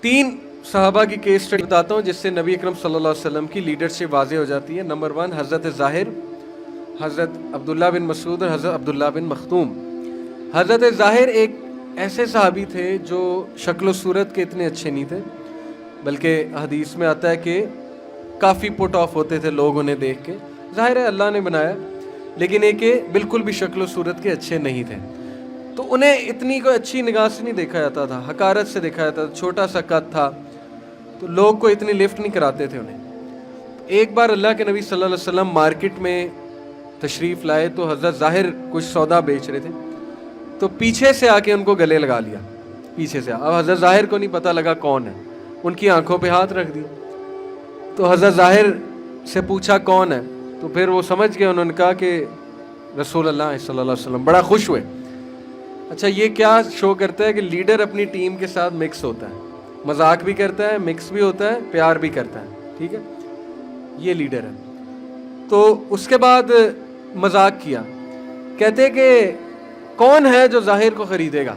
تین صحابہ کی کیس اسٹڈی بتاتا ہوں جس سے نبی اکرم صلی اللہ علیہ وسلم کی لیڈرشپ واضح ہو جاتی ہے. نمبر 1 حضرت ظاہر, حضرت عبداللہ بن مسعود اور حضرت عبداللہ بن مختوم. حضرت ظاہر ایک ایسے صحابی تھے جو شکل و صورت کے اتنے اچھے نہیں تھے, بلکہ حدیث میں آتا ہے کہ کافی پٹ آف ہوتے تھے لوگ انہیں دیکھ کے. ظاہر ہے اللہ نے بنایا, لیکن ایک کہ بالکل بھی شکل و صورت کے اچھے نہیں تھے, تو انہیں اتنی کوئی اچھی نگاہ سے نہیں دیکھا جاتا تھا, حقارت سے دیکھا جاتا تھا. چھوٹا سا قد تھا تو لوگ کو اتنی لفٹ نہیں کراتے تھے انہیں. ایک بار اللہ کے نبی صلی اللہ علیہ وسلم مارکیٹ میں تشریف لائے تو حضرت ظاہر کچھ سودا بیچ رہے تھے, تو پیچھے سے آ کے ان کو گلے لگا لیا, پیچھے سے. اب حضرت ظاہر کو نہیں پتہ لگا کون ہے, ان کی آنکھوں پہ ہاتھ رکھ دیا. تو حضرت ظاہر سے پوچھا کون ہے, تو پھر وہ سمجھ گئے, انہوں نے کہا کہ رسول اللہ صلی اللہ علیہ وسلم. بڑا خوش ہوئے. اچھا, یہ کیا شو کرتا ہے کہ لیڈر اپنی ٹیم کے ساتھ مکس ہوتا ہے, مذاق بھی کرتا ہے, مکس بھی ہوتا ہے, پیار بھی کرتا ہے. ٹھیک ہے, یہ لیڈر ہے. تو اس کے بعد مذاق کیا, کہتے کہ کون ہے جو ظاہر کو خریدے گا.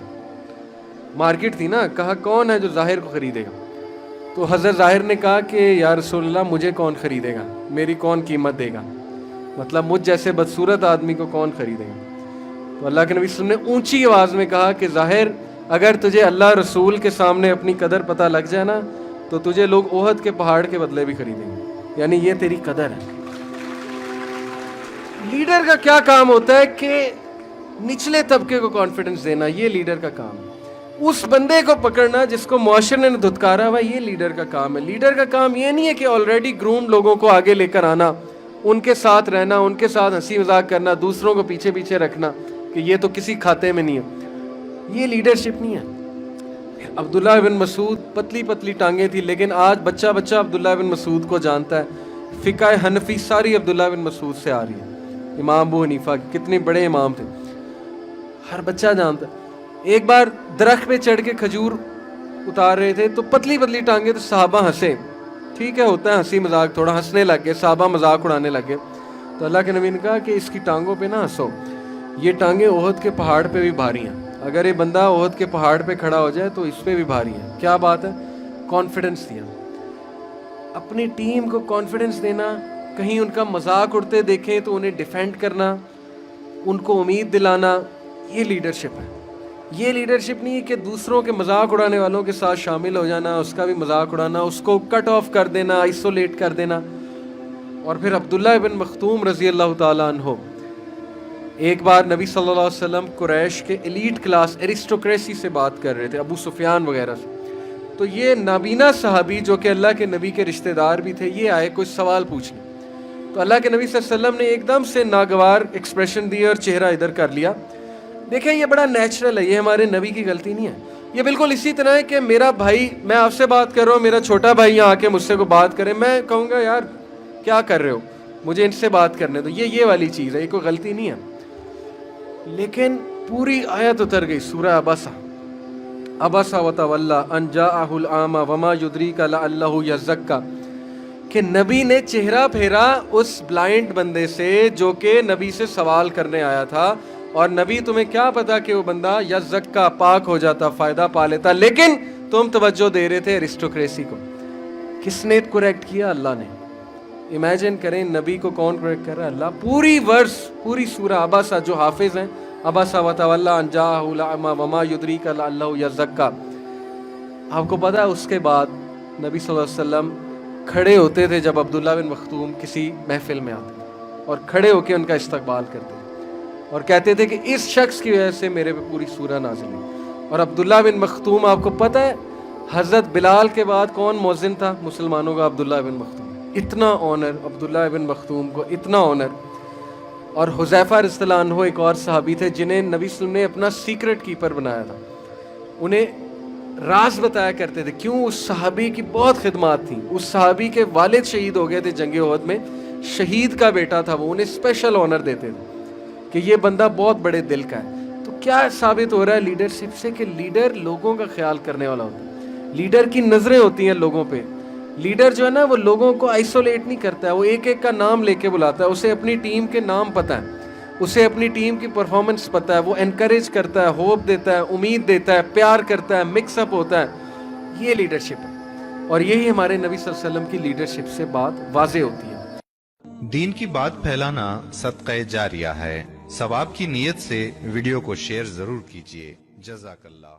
مارکیٹ تھی نا, کہا کون ہے جو ظاہر کو خریدے گا. تو حضرت ظاہر نے کہا کہ یا رسول اللہ مجھے کون خریدے گا, میری کون قیمت دے گا, مطلب مجھ جیسے بدصورت آدمی کو کون خریدے گا. تو اللہ کے نبی صلی اللہ علیہ وسلم نے اونچی آواز میں کہا کہ ظاہر, اگر تجھے اللہ رسول کے سامنے اپنی قدر پتہ لگ جائے نا, تو تجھے لوگ احد کے پہاڑ کے بدلے بھی خریدیں گے. یعنی یہ تیری قدر ہے. لیڈر کا کیا کام ہوتا ہے کہ نچلے طبقے کو کانفیڈنس دینا, یہ لیڈر کا کام ہے. اس بندے کو پکڑنا جس کو معاشرے نے دھتکارا ہوا, یہ لیڈر کا کام ہے. لیڈر کا کام یہ نہیں ہے کہ آلریڈی گروم لوگوں کو آگے لے کر آنا, ان کے ساتھ رہنا, ان کے ساتھ ہنسی مذاق کرنا, دوسروں کو پیچھے پیچھے رکھنا کہ یہ تو کسی کھاتے میں نہیں ہے. یہ لیڈرشپ نہیں ہے. عبداللہ بن مسعود پتلی پتلی ٹانگیں تھی, لیکن آج بچہ بچہ عبداللہ بن مسعود کو جانتا ہے. فقہ حنفی ساری عبداللہ بن مسعود سے آ رہی ہے. امام ابو حنیفہ کتنے بڑے امام تھے, ہر بچہ جانتا ہے. ایک بار درخت پہ چڑھ کے کھجور اتار رہے تھے تو پتلی پتلی ٹانگیں, تو صحابہ ہنسے. ٹھیک ہے, ہوتا ہے ہنسی مذاق, تھوڑا ہنسنے لگ گئے, صحابہ مذاق اڑانے لگ گئے. تو اللہ کے نبی نے کہا کہ اس کی ٹانگوں پہ نہ ہنسو, یہ ٹانگیں احد کے پہاڑ پہ بھی بھاری ہیں. اگر یہ بندہ احد کے پہاڑ پہ کھڑا ہو جائے تو اس پہ بھی بھاری ہے. کیا بات ہے, کانفیڈنس دیا, اپنی ٹیم کو کانفیڈنس دینا. کہیں ان کا مذاق اڑتے دیکھیں تو انہیں ڈیفینڈ کرنا, ان کو امید دلانا, یہ لیڈرشپ ہے. یہ لیڈرشپ نہیں ہے کہ دوسروں کے مذاق اڑانے والوں کے ساتھ شامل ہو جانا, اس کا بھی مذاق اڑانا, اس کو کٹ آف کر دینا, آئسولیٹ کر دینا. اور پھر عبداللہ بن مختوم رضی اللہ تعالیٰ عنہ, ایک بار نبی صلی اللہ علیہ وسلم قریش کے ایلیٹ کلاس ایرسٹوکریسی سے بات کر رہے تھے, ابو سفیان وغیرہ سے. تو یہ نابینا صحابی جو کہ اللہ کے نبی کے رشتہ دار بھی تھے, یہ آئے کچھ سوال پوچھنے. تو اللہ کے نبی صلی اللہ علیہ وسلم نے ایک دم سے ناگوار ایکسپریشن دیا اور چہرہ ادھر کر لیا. دیکھیں یہ بڑا نیچرل ہے, یہ ہمارے نبی کی غلطی نہیں ہے. یہ بالکل اسی طرح ہے کہ میرا بھائی, میں آپ سے بات کر رہا ہوں, میرا چھوٹا بھائی یہاں آ کے مجھ سے کوئی بات کرے, میں کہوں گا یار کیا کر رہے ہو, مجھے ان سے بات کرنے دو. یہ والی چیز ہے, یہ کوئی غلطی نہیں ہے. لیکن پوری آیت اتر گئی سورہ عبس وتولی ان جاءہ الاعمی وما یدریک لعلہ یزکی, کہ نبی نے چہرہ پھیرا اس بلائنڈ بندے سے جو کہ نبی سے سوال کرنے آیا تھا. اور نبی تمہیں کیا پتا کہ وہ بندہ یزکا, پاک ہو جاتا, فائدہ پا لیتا, لیکن تم توجہ دے رہے تھے ایرسٹوکریسی کو. کس نے کریکٹ کیا؟ اللہ نے. امیجن کریں نبی کو کون کریکٹ کر رہا ہے؟ اللہ. پوری ورس, پوری سورہ عبسہ, جو حافظ ہیں, عبس وتولی ان جاءہ الاعمی وما یدریک لعلہ یزکی. آپ کو پتا ہے اس کے بعد نبی صلی اللہ علیہ وسلم کھڑے ہوتے تھے جب عبداللہ بن مختوم کسی محفل میں آتے تھے, اور کھڑے ہو کے ان کا استقبال کرتے تھے اور کہتے تھے کہ اس شخص کی وجہ سے میرے پہ پوری سورہ نازل ہوئی. اور عبداللہ بن مختوم, آپ کو پتہ ہے حضرت بلال کے بعد کون مؤذن تھا مسلمانوں کا؟ عبداللہ بن مختوم. اتنا آنر عبداللہ بن مختوم کو, اتنا آنر. اور حذیفہ رضی اللہ عنہ ایک اور صحابی تھے جنہیں نبی صلی اللہ علیہ وسلم نے اپنا سیکرٹ کیپر بنایا تھا. انہیں راز بتایا کرتے تھے. کیوں؟ اس صحابی کی بہت خدمات تھیں. اس صحابی کے والد شہید ہو گئے تھے جنگ احد میں, شہید کا بیٹا تھا وہ, انہیں اسپیشل آنر دیتے تھے کہ یہ بندہ بہت بڑے دل کا ہے. تو کیا ثابت ہو رہا ہے لیڈرشپ سے؟ کہ لیڈر لوگوں کا خیال کرنے والا ہوتا ہے. لیڈر کی نظریں ہوتی ہیں لوگوں پہ. لیڈر جو ہے نا وہ لوگوں کو آئسولیٹ نہیں کرتا ہے, وہ ایک ایک کا نام لے کے بلاتا ہے. اسے اپنی ٹیم کے نام پتہ ہے, اسے اپنی ٹیم کی پرفارمنس پتہ ہے, وہ انکریج کرتا ہے, ہوپ دیتا ہے, امید دیتا ہے, پیار کرتا ہے, مکس اپ ہوتا ہے. یہ لیڈرشپ ہے، اور یہی ہمارے نبی صلی اللہ علیہ وسلم کی لیڈرشپ سے بات واضح ہوتی ہے۔ دین کی بات پھیلانا صدقہ جاریہ ہے۔ ثواب کی نیت سے ویڈیو کو شیئر ضرور کیجیے۔ جزاک اللہ۔